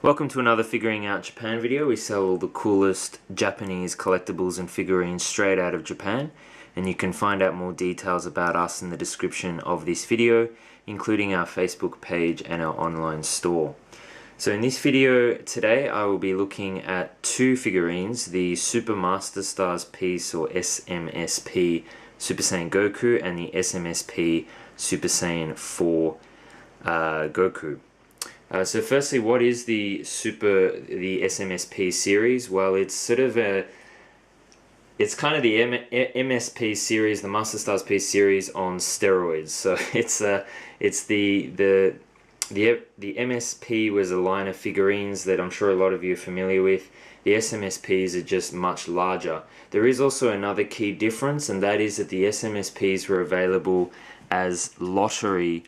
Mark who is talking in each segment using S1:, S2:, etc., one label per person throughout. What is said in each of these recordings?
S1: Welcome to another Figuring Out Japan video. We sell all the coolest Japanese collectibles and figurines straight out of Japan, and you can find out more details about us in the description of this video, including our Facebook page and our online store. So in this video today I will be looking at two figurines, the Super Master Stars piece or SMSP Super Saiyan Goku and the SMSP Super Saiyan 4 Goku. So firstly, what is the SMSP series? Well, it's kind of the MSP series, the Master Stars piece series on steroids. So it's the MSP was a line of figurines that I'm sure a lot of you are familiar with. The SMSPs are just much larger. There is also another key difference, and that is that the SMSPs were available as lottery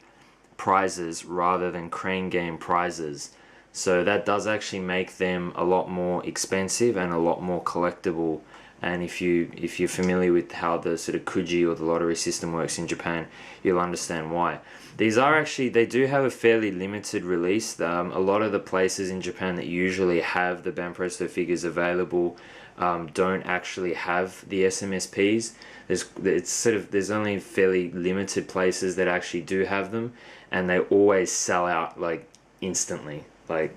S1: prizes rather than crane game prizes, so that does actually make them a lot more expensive and a lot more collectible. And if you're familiar with how the sort of Kuji or the lottery system works in Japan, you'll understand why. These are actually, they do have a fairly limited release. A lot of the places in Japan that usually have the Banpresto figures available don't actually have the SMSPs. There's only fairly limited places that actually do have them, and they always sell out like instantly. Like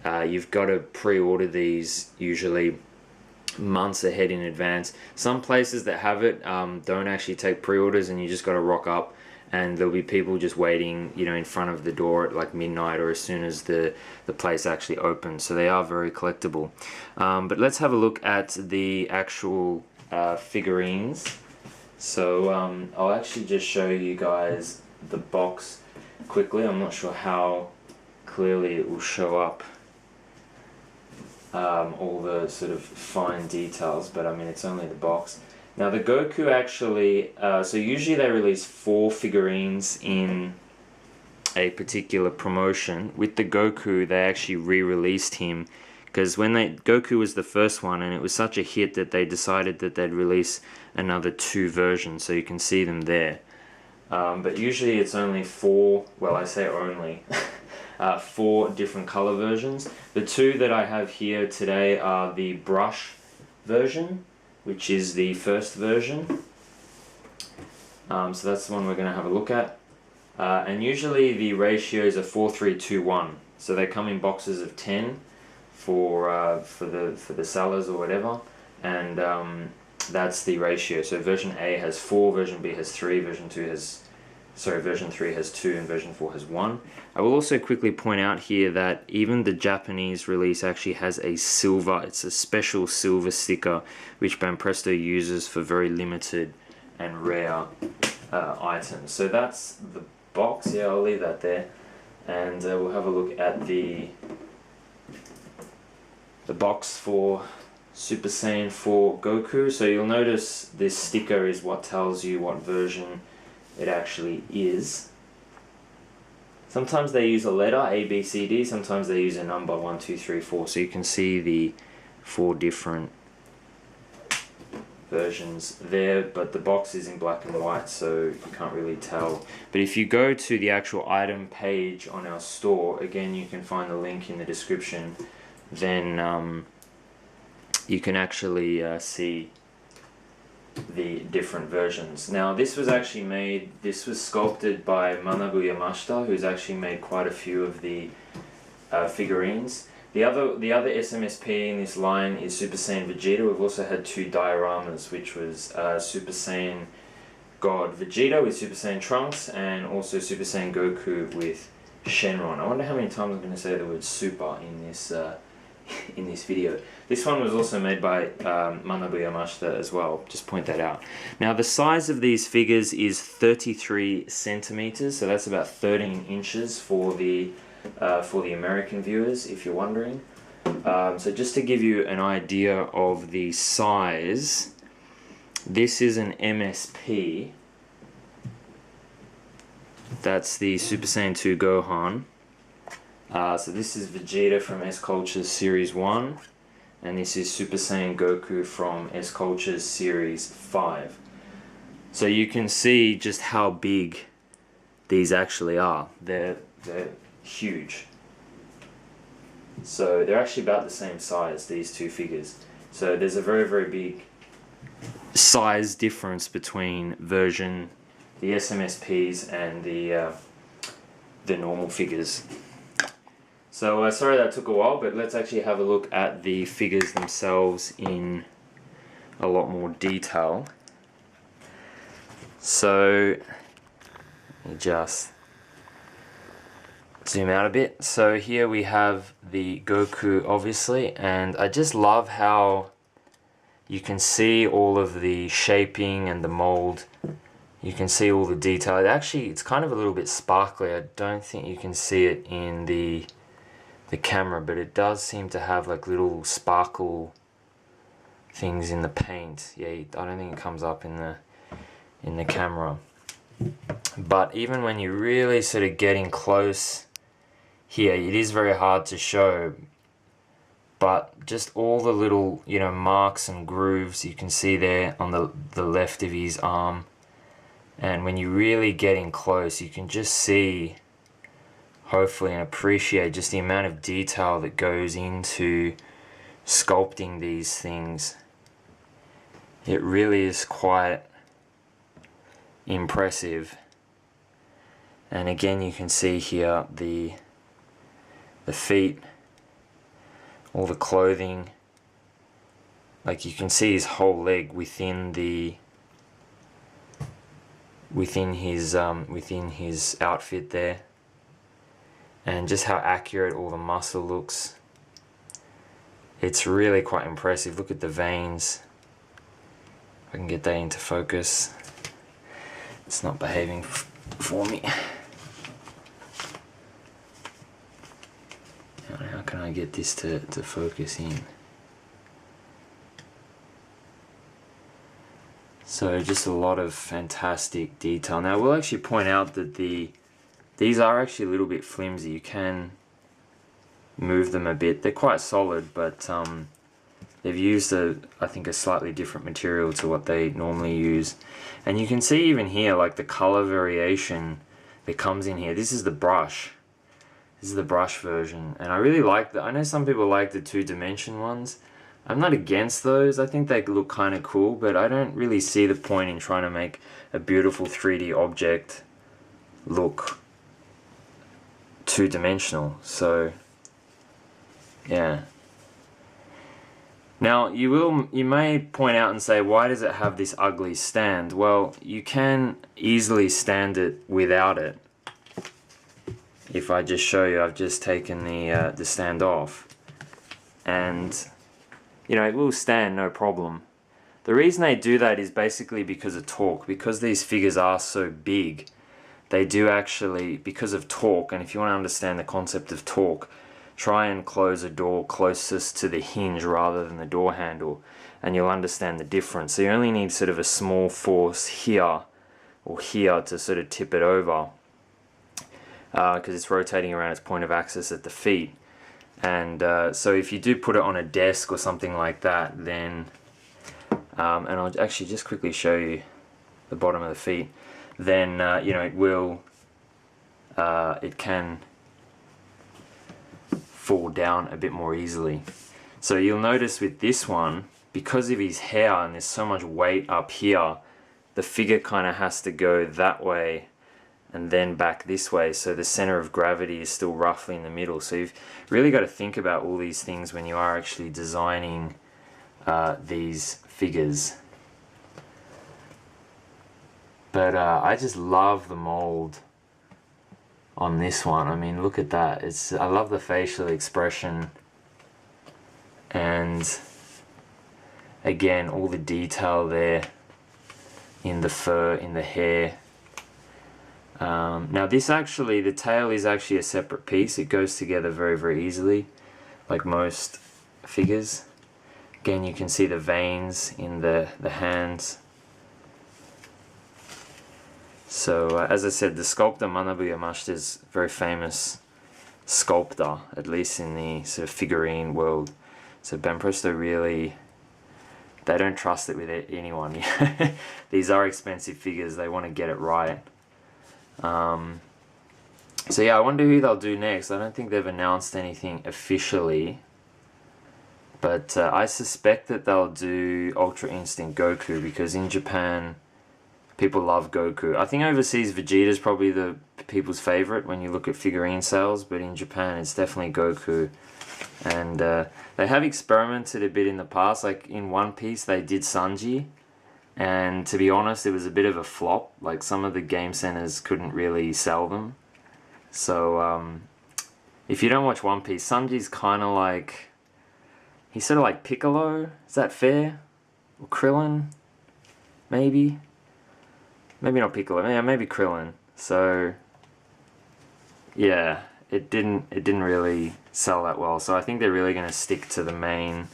S1: you've got to pre-order these usually months ahead in advance. Some places that have it don't actually take pre-orders, and you just got to rock up and there'll be people just waiting, you know, in front of the door at like midnight or as soon as the place actually opens. So they are very collectible. But let's have a look at the actual figurines. So I'll actually just show you guys the box quickly. I'm not sure how clearly it will show up all the sort of fine details, but I mean, it's only the box. Now the Goku actually, so usually they release 4 figurines in a particular promotion. With the Goku, they actually re-released him, because Goku was the first one and it was such a hit that they decided that they'd release another 2 versions, so you can see them there. But usually it's only 4, well, I say only, 4 different color versions. The 2 that I have here today are the brush version, which is the first version. So that's the one we're going to have a look at. And usually the ratios are 4, 3, 2, 1. So they come in boxes of 10 for the sellers or whatever, and that's the ratio. So version A has 4, version B has 3, version 3 has 2, and version 4 has 1. I will also quickly point out here that even the Japanese release actually has a silver, it's a special silver sticker which Banpresto uses for very limited and rare items. So that's the box. Yeah, I'll leave that there, and we'll have a look at the box for Super Saiyan 4 Goku. So you'll notice this sticker is what tells you what version it actually is. Sometimes they use a letter, A, B, C, D, sometimes they use a number, 1, 2, 3, 4, so you can see the 4 different versions there, but the box is in black and white, so you can't really tell. But if you go to the actual item page on our store, again you can find the link in the description, then you can actually see the different versions. Now this was sculpted by Manabu Yamashita, who's actually made quite a few of the figurines. The other SMSP in this line is Super Saiyan Vegeta. We've also had 2 dioramas, which was Super Saiyan God Vegeta with Super Saiyan Trunks, and also Super Saiyan Goku with Shenron. I wonder how many times I'm going to say the word super in this video. This one was also made by Manabu Yamashita as well, just point that out. Now the size of these figures is 33 centimeters, so that's about 13 inches for the American viewers, if you're wondering. So just to give you an idea of the size, this is an MSP. That's the Super Saiyan 2 Gohan. So this is Vegeta from S Culture's Series 1, and this is Super Saiyan Goku from S Culture's Series 5. So you can see just how big these actually are. They're huge. So they're actually about the same size, these two figures. So there's a very, very big size difference between the SMSPs and the normal figures. So sorry that took a while, but let's actually have a look at the figures themselves in a lot more detail. So let me just zoom out a bit. So here we have the Goku, obviously, and I just love how you can see all of the shaping and the mold. You can see all the detail. It's kind of a little bit sparkly. I don't think you can see it in the camera, but it does seem to have like little sparkle things in the paint. Yeah, I don't think it comes up in the camera. But even when you're really sort of getting close here, it is very hard to show, but just all the little, you know, marks and grooves you can see there on the left of his arm. And when you're really getting close, you can just see, hopefully, and appreciate just the amount of detail that goes into sculpting these things. It really is quite impressive. And again, you can see here the feet, all the clothing. Like, you can see his whole leg within his outfit there, and just how accurate all the muscle looks. It's really quite impressive. Look at the veins. If I can get that into focus. It's not behaving for me. How can I get this to focus in? So just a lot of fantastic detail. Now we'll actually point out that these are actually a little bit flimsy. You can move them a bit. They're quite solid, but they've used I think a slightly different material to what they normally use. And you can see even here, like the color variation that comes in here. This is the brush. This is the brush version, and I really like that. I know some people like the two-dimension ones. I'm not against those. I think they look kind of cool, but I don't really see the point in trying to make a beautiful 3D object look two-dimensional. So yeah. Now you may point out and say, why does it have this ugly stand? Well, you can easily stand it without it. If I just show you, I've just taken the stand off, and you know, it will stand no problem. The reason they do that is basically because of torque. Because these figures are so big, they do actually, because of torque. And if you want to understand the concept of torque, try and close a door closest to the hinge rather than the door handle, and you'll understand the difference. So you only need sort of a small force here or here to sort of tip it over, because it's rotating around its point of axis at the feet. And so if you do put it on a desk or something like that, then and I'll actually just quickly show you the bottom of the feet, then you know, it can fall down a bit more easily. So you'll notice with this one, because of his hair and there's so much weight up here, the figure kind of has to go that way and then back this way, so the center of gravity is still roughly in the middle. So you've really got to think about all these things when you are actually designing these figures. But I just love the mold on this one. I mean, look at that. I love the facial expression, and again, all the detail there in the fur, in the hair. Now this actually, the tail is actually a separate piece. It goes together very, very easily, like most figures. Again, you can see the veins in the hands. So as I said, the sculptor Manabu Yamashita is a very famous sculptor, at least in the sort of figurine world. So Banpresto really, they don't trust it with anyone. These are expensive figures. They want to get it right. So yeah, I wonder who they'll do next. I don't think they've announced anything officially, but I suspect that they'll do Ultra Instinct Goku, because in Japan people love Goku. I think overseas Vegeta's probably the people's favorite when you look at figurine sales, but in Japan it's definitely Goku. And they have experimented a bit in the past, like in One Piece they did Sanji, and to be honest it was a bit of a flop. Like some of the game centers couldn't really sell them. So if you don't watch One Piece, Sanji's kind of like, he's sort of like Piccolo, is that fair? Or Krillin, maybe? Maybe not Piccolo, yeah, maybe Krillin. So yeah, it didn't really sell that well. So I think they're really going to stick to the main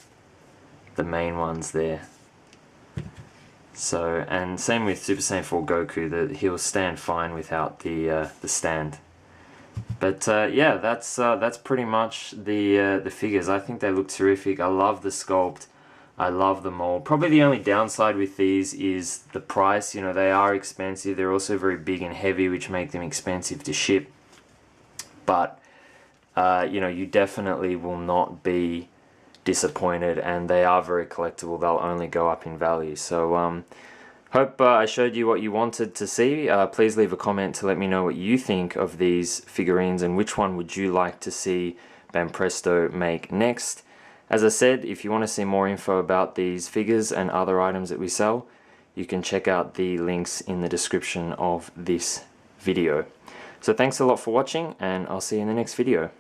S1: ones there. So, and same with Super Saiyan 4 Goku, that he'll stand fine without the stand. But yeah, that's pretty much the figures. I think they look terrific. I love the sculpt. I love the mold. Probably the only downside with these is the price. You know, they are expensive. They're also very big and heavy, which make them expensive to ship. But you know, you definitely will not be disappointed, and they are very collectible. They'll only go up in value. So hope I showed you what you wanted to see. Please leave a comment to let me know what you think of these figurines and which one would you like to see Banpresto make next. As I said, if you want to see more info about these figures and other items that we sell, you can check out the links in the description of this video. So thanks a lot for watching, and I'll see you in the next video.